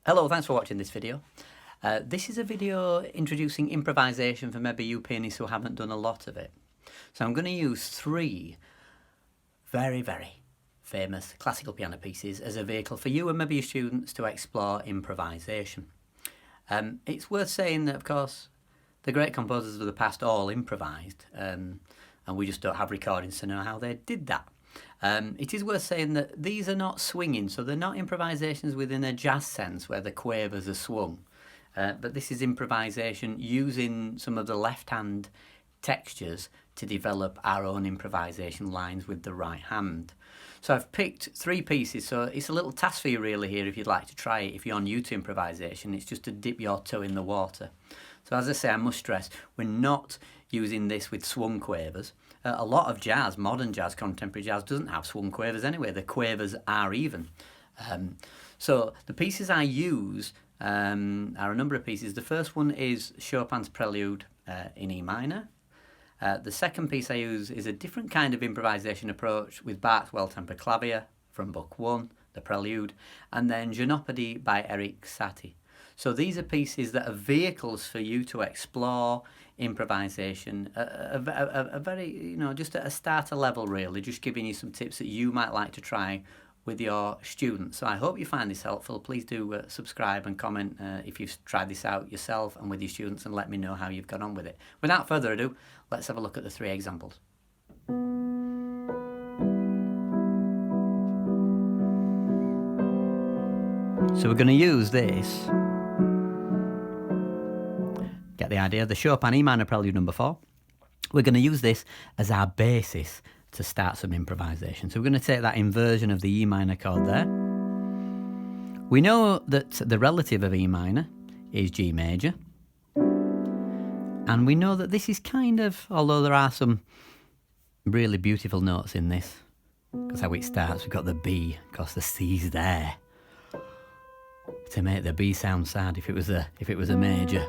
Hello, thanks for watching this video. This is a video introducing improvisation for maybe you pianists who haven't done a lot of it. So I'm going to use three very famous classical piano pieces as a vehicle for you and maybe your students to explore improvisation. It's worth saying that, of course, the great composers of the past all improvised, and we just don't have recordings to know how they did that. It is worth saying that these are not swinging, so they're not improvisations within a jazz sense where the quavers are swung. But this is improvisation using some of the left-hand textures to develop our own improvisation lines with the right hand. So I've picked three pieces, so it's a little task for you really here if you'd like to try it. If you're new to improvisation, it's just to dip your toe in the water. So as I say, I must stress, we're not using this with swung quavers. A lot of jazz, modern jazz, contemporary jazz, doesn't have swung quavers anyway. The quavers are even. So the pieces I use are a number of pieces. The first one is Chopin's Prelude in E minor. The second piece I use is a different kind of improvisation approach with Bach's Well-Tempered Clavier from Book 1, the Prelude, and then Jeopardy by Erik Satie. So these are pieces that are vehicles for you to explore improvisation, a very, just at a starter level really, just giving you some tips that you might like to try with your students. So I hope you find this helpful. Please do subscribe and comment if you've tried this out yourself and with your students, and let me know how you've got on with it. Without further ado, let's have a look at the three examples. So we're going to use this. Get the idea? The Chopin E minor Prelude number 4. We're going to use this as our basis to start some improvisation. So we're going to take that inversion of the E minor chord there. We know that the relative of E minor is G major. And we know that this is kind of, although there are some really beautiful notes in this, because how it starts, we've got the B, of course the C's there to make the B sound sad if it was a major.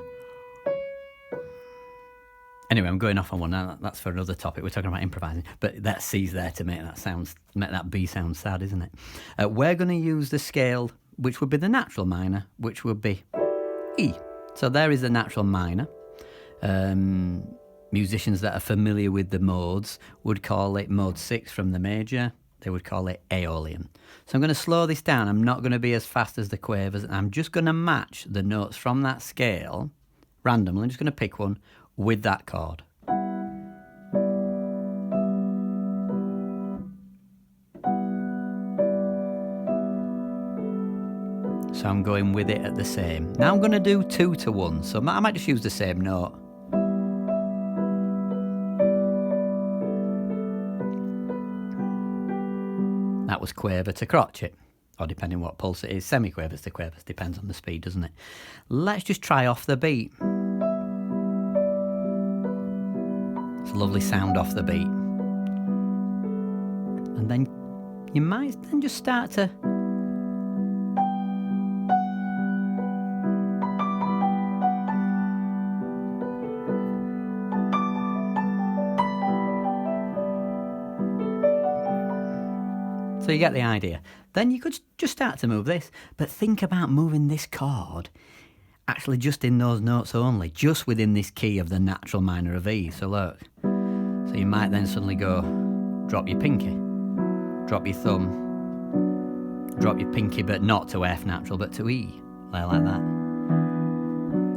Anyway, I'm going off on one now. That's for another topic. We're talking about improvising, but that C's there to make that B sound sad, isn't it? We're going to use the scale, which would be the natural minor, which would be E. So there is the natural minor. Musicians that are familiar with the modes would call it mode 6 from the major. They would call it Aeolian. So I'm going to slow this down. I'm not going to be as fast as the quavers. I'm just going to match the notes from that scale randomly. I'm just going to pick one with that chord. So I'm going with it at the same. Now I'm going to do 2 to 1, so I might just use the same note. That was quaver to crotchet, or depending what pulse it is, semi-quavers to quavers, depends on the speed, doesn't it? Let's just try off the beat. It's a lovely sound off the beat. And then you might then just start to so you get the idea. Then you could just start to move this, but think about moving this chord actually just in those notes only, just within this key of the natural minor of E. So look, so you might then suddenly go, drop your pinky, drop your thumb, drop your pinky, but not to F natural, but to E, like that.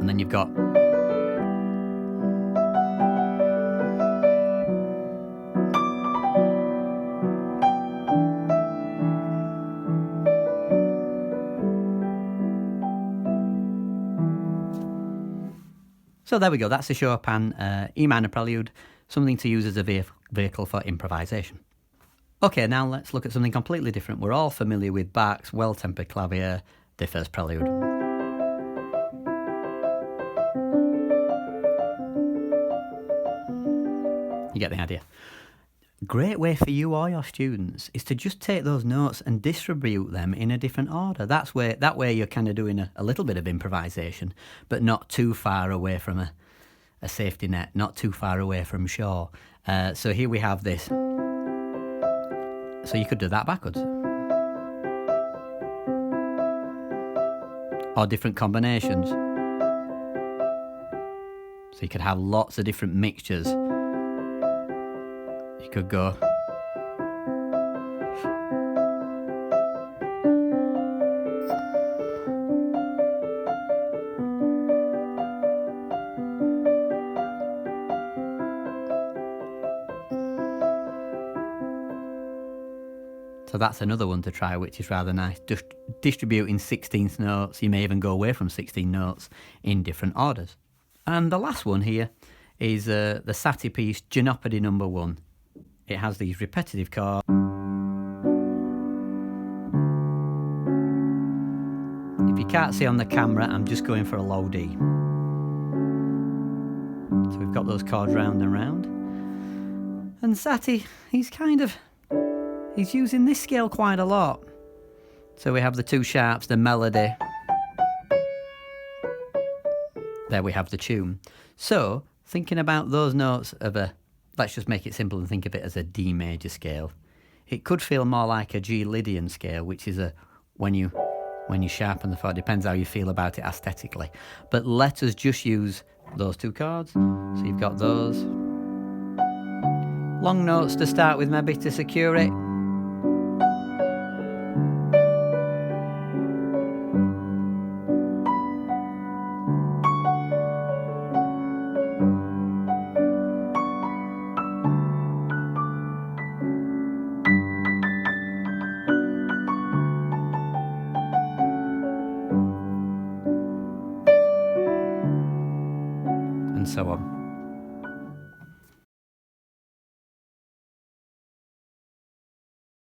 And then you've got so there we go, that's the Chopin E minor Prelude, something to use as a vehicle for improvisation. Okay, now let's look at something completely different. We're all familiar with Bach's Well-Tempered Clavier, the first Prelude. You get the idea. Great way for you or your students is to just take those notes and distribute them in a different order. That way you're kind of doing a little bit of improvisation, but not too far away from a safety net, not too far away from shore. So here we have this. So you could do that backwards. or different combinations. So you could have lots of different mixtures. You could go. So that's another one to try, which is rather nice. Just distributing 16th notes. You may even go away from 16 notes in different orders. And the last one here is the Satie piece, Jeopardy No. 1. It has these repetitive chords. If you can't see on the camera, I'm just going for a low D. So we've got those chords round and round. And Satie, he's using this scale quite a lot. So we have the two sharps, the melody. There we have the tune. So, thinking about those notes of let's just make it simple and think of it as a D major scale. It could feel more like a G Lydian scale, which is when you sharpen the 4, depends how you feel about it aesthetically. But let us just use those two chords. So you've got those. Long notes to start with, maybe to secure it. And so on.